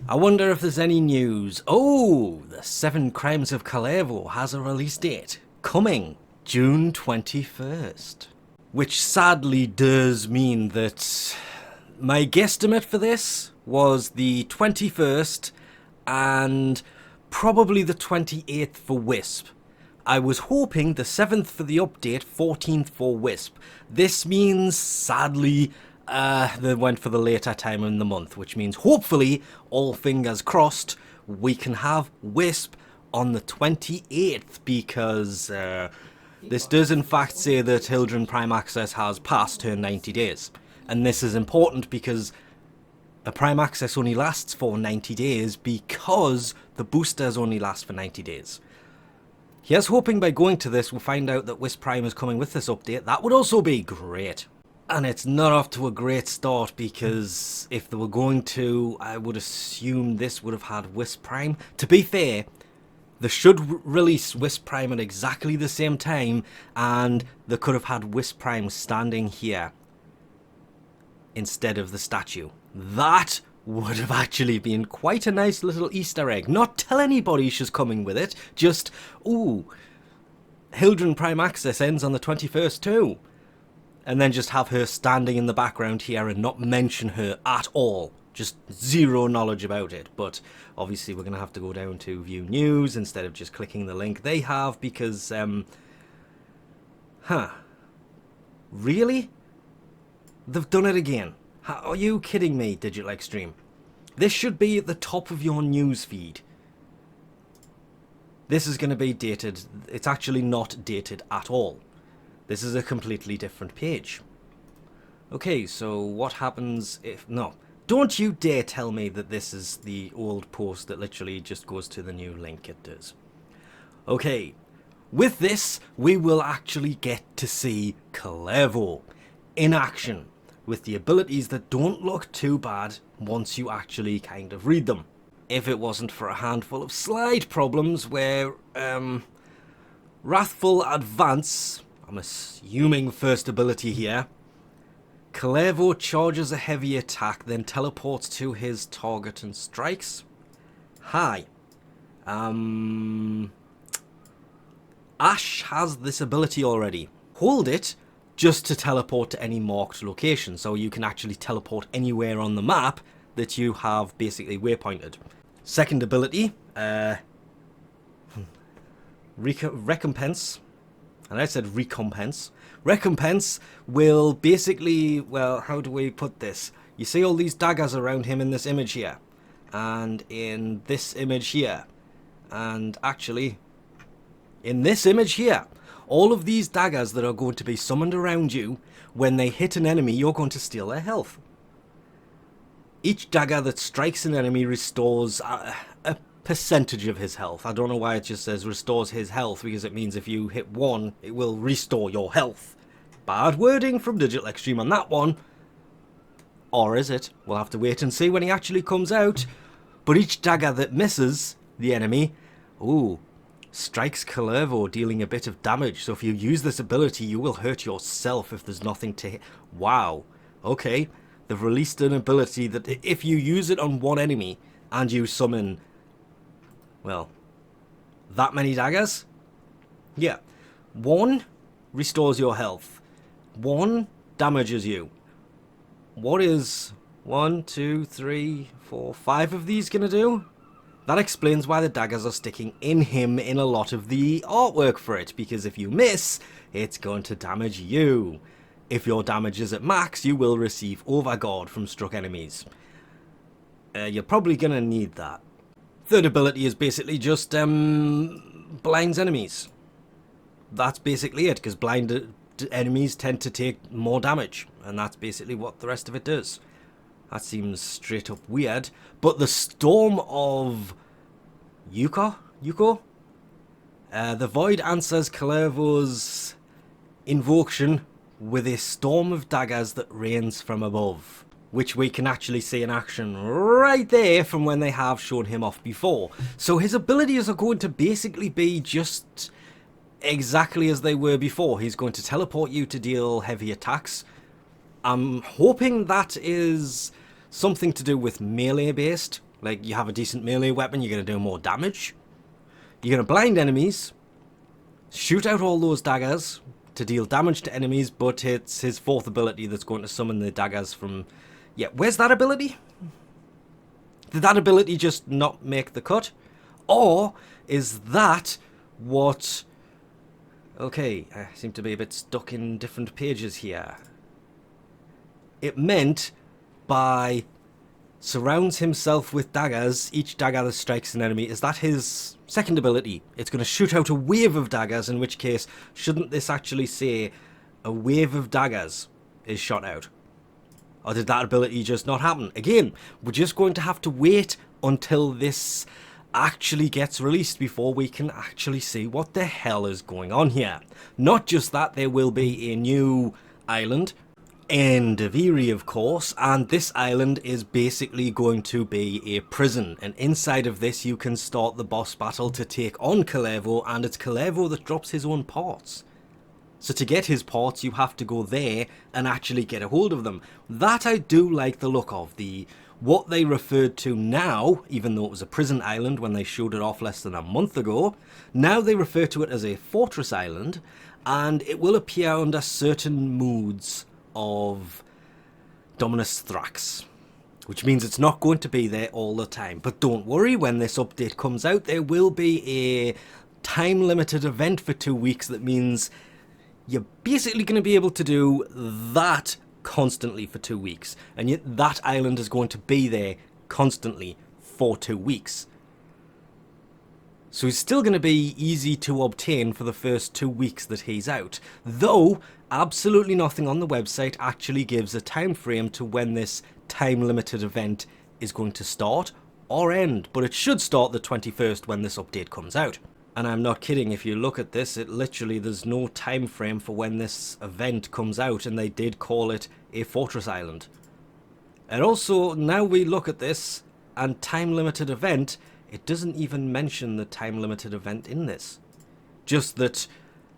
I wonder if there's any news. Oh, the 7 Crimes of Kullervo has a release date. Coming June 21st. Which sadly does mean that my guesstimate for this was the 21st and probably the 28th for Wisp. I was hoping the 7th for the update, 14th for Wisp. This means, sadly, they went for the later time in the month, which means hopefully, all fingers crossed, we can have Wisp on the 28th, because this does in fact say that Hildren Prime Access has passed her 90 days. And this is important because a Prime Access only lasts for 90 days because the boosters only last for 90 days. Here's hoping by going to this we'll find out that Wisp Prime is coming with this update. That would also be great. And it's not off to a great start, because if they were going to, I would assume this would have had Wisp Prime. To be fair, they should release Wisp Prime at exactly the same time, and they could have had Wisp Prime standing here instead of the statue. That would have actually been quite a nice little Easter egg. Not tell anybody she's coming with it, just, ooh, Hildren Prime Access ends on the 21st too. And then just have her standing in the background here and not mention her at all. Just zero knowledge about it. But obviously we're going to have to go down to view news instead of just clicking the link they have, because, really? They've done it again. Are you kidding me, Digital Extreme? This should be at the top of your news feed. This is going to be dated. It's actually not dated at all. This is a completely different page. Okay, so what happens if... No, don't you dare tell me that this is the old post that literally just goes to the new link. It does. Okay, with this, we will actually get to see Kullervo in action, with the abilities that don't look too bad once you actually kind of read them. If it wasn't for a handful of slide problems where, Wrathful Advance, I'm assuming first ability here, Kullervo charges a heavy attack, then teleports to his target and strikes. Hi. Ash has this ability already. Hold it just to teleport to any marked location, so you can actually teleport anywhere on the map that you have basically waypointed. Second ability, recompense. And I said recompense. Recompense will basically, well, how do we put this? You see all these daggers around him in this image here, and in this image here, and actually in this image here. All of these daggers that are going to be summoned around you, when they hit an enemy, you're going to steal their health. Each dagger that strikes an enemy restores a percentage of his health. I don't know why it just says restores his health, because it means if you hit one, it will restore your health. Bad wording from Digital Extreme on that one. Or is it? We'll have to wait and see when he actually comes out. But each dagger that misses the enemy, ooh, strikes Kullervo, dealing a bit of damage. So if you use this ability, you will hurt yourself if there's nothing to hit. Wow. Okay. They've released an ability that if you use it on one enemy and you summon, well, that many daggers? Yeah. One restores your health. One damages you. What is 1, 2, 3, 4, 5 of these gonna do? That explains why the daggers are sticking in him in a lot of the artwork for it, because if you miss, it's going to damage you. If your damage is at max, you will receive overguard from struck enemies. You're probably going to need that. Third ability is basically just blinds enemies. That's basically it, because blind enemies tend to take more damage, and that's basically what the rest of it does. That seems straight up weird, but the Storm of Yuko? The Void answers Kullervo's invocation with a storm of daggers that rains from above, which we can actually see in action right there from when they have shown him off before. So his abilities are going to basically be just exactly as they were before. He's going to teleport you to deal heavy attacks. I'm hoping that is something to do with melee based, Like, you have a decent melee weapon, you're going to do more damage. You're going to blind enemies, shoot out all those daggers to deal damage to enemies, but it's his fourth ability that's going to summon the daggers from... Yeah, where's that ability? Did that ability just not make the cut? Or is that what... Okay, I seem to be a bit stuck in different pages here. It meant by surrounds himself with daggers, each dagger that strikes an enemy. Is that his second ability? It's going to shoot out a wave of daggers, in which case, shouldn't this actually say a wave of daggers is shot out? Or did that ability just not happen? Again, we're just going to have to wait until this actually gets released before we can actually see what the hell is going on here. Not just that, there will be a new island, End of Eerie, of course, and this island is basically going to be a prison, and inside of this you can start the boss battle to take on Kullervo, and it's Kullervo that drops his own parts. So to get his parts you have to go there and actually get a hold of them. That I do like the look of. What they referred to now, even though it was a prison island when they showed it off less than a month ago, now they refer to it as a fortress island, and it will appear under certain moods of Dominus Thrax, which means it's not going to be there all the time. But don't worry, when this update comes out, there will be a time-limited event for 2 weeks. That means you're basically going to be able to do that constantly for 2 weeks, and yet that island is going to be there constantly for 2 weeks. So he's still going to be easy to obtain for the first 2 weeks that he's out, though absolutely nothing on the website actually gives a time frame to when this time-limited event is going to start or end, but it should start the 21st when this update comes out. And I'm not kidding, if you look at this, it literally, there's no time frame for when this event comes out, and they did call it a fortress island. And also, now we look at this, and time-limited event, it doesn't even mention the time-limited event in this. Just that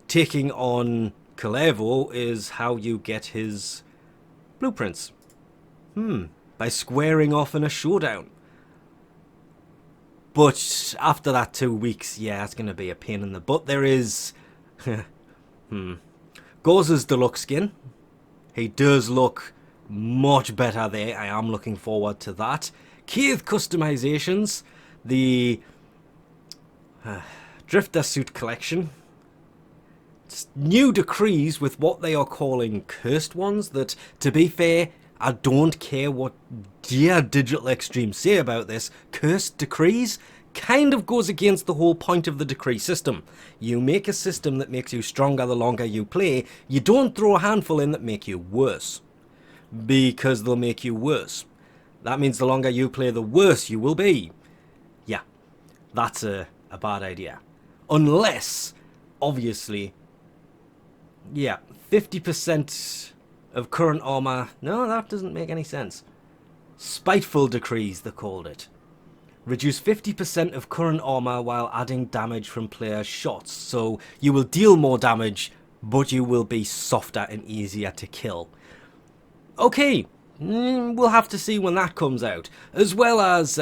taking on Kullervo is how you get his blueprints. By squaring off in a showdown. But after that 2 weeks, yeah, it's going to be a pain in the butt. There is... Gauss's deluxe skin. He does look much better there. I am looking forward to that. Keith customizations. The Drifter suit collection. New decrees with what they are calling cursed ones that, to be fair, I don't care what dear Digital Extreme say about this. Cursed decrees kind of goes against the whole point of the decree system. You make a system that makes you stronger the longer you play. You don't throw a handful in that make you worse, because they'll make you worse. That means the longer you play, the worse you will be. Yeah, that's a bad idea. Unless, obviously, yeah, 50% of current armor. No, that doesn't make any sense. Spiteful decrees, they called it. Reduce 50% of current armor while adding damage from players' shots. So you will deal more damage, but you will be softer and easier to kill. Okay, we'll have to see when that comes out. As well as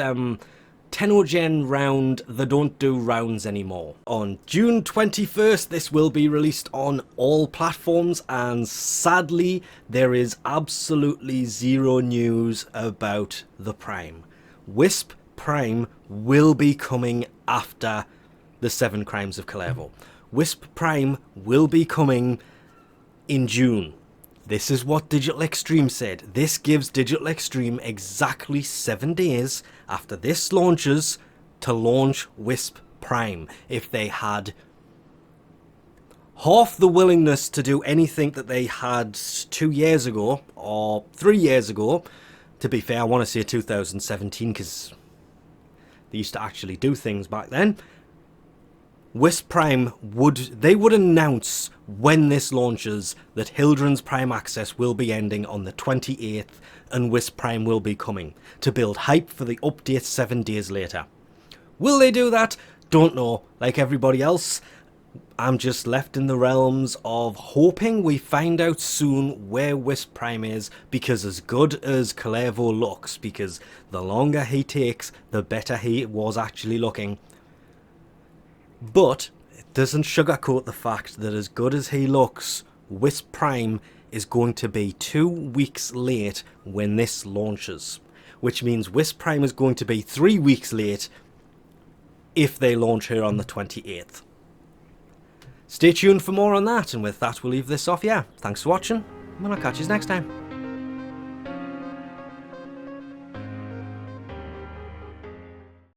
tennogen round, they don't do rounds anymore. On June 21st, this will be released on all platforms, and sadly, there is absolutely zero news about the Prime. Wisp Prime will be coming after the 7 Crimes of Kullervo. Wisp Prime will be coming in June. This is what Digital Extreme said. This gives Digital Extreme exactly 7 days after this launches to launch Wisp Prime. If they had half the willingness to do anything that they had 2 years ago or 3 years ago, to be fair, I want to say 2017 because they used to actually do things back then. Wisp Prime would announce when this launches that Hildren's Prime Access will be ending on the 28th and Wisp Prime will be coming to build hype for the update 7 days later. Will they do that? Don't know. Like everybody else, I'm just left in the realms of hoping we find out soon where Wisp Prime is, because as good as Kullervo looks, because the longer he takes, the better he was actually looking. But it doesn't sugarcoat the fact that as good as he looks, Wisp Prime is going to be 2 weeks late when this launches. Which means Wisp Prime is going to be 3 weeks late if they launch here on the 28th. Stay tuned for more on that, and with that we'll leave this off here. Thanks for watching, and I'll catch you next time.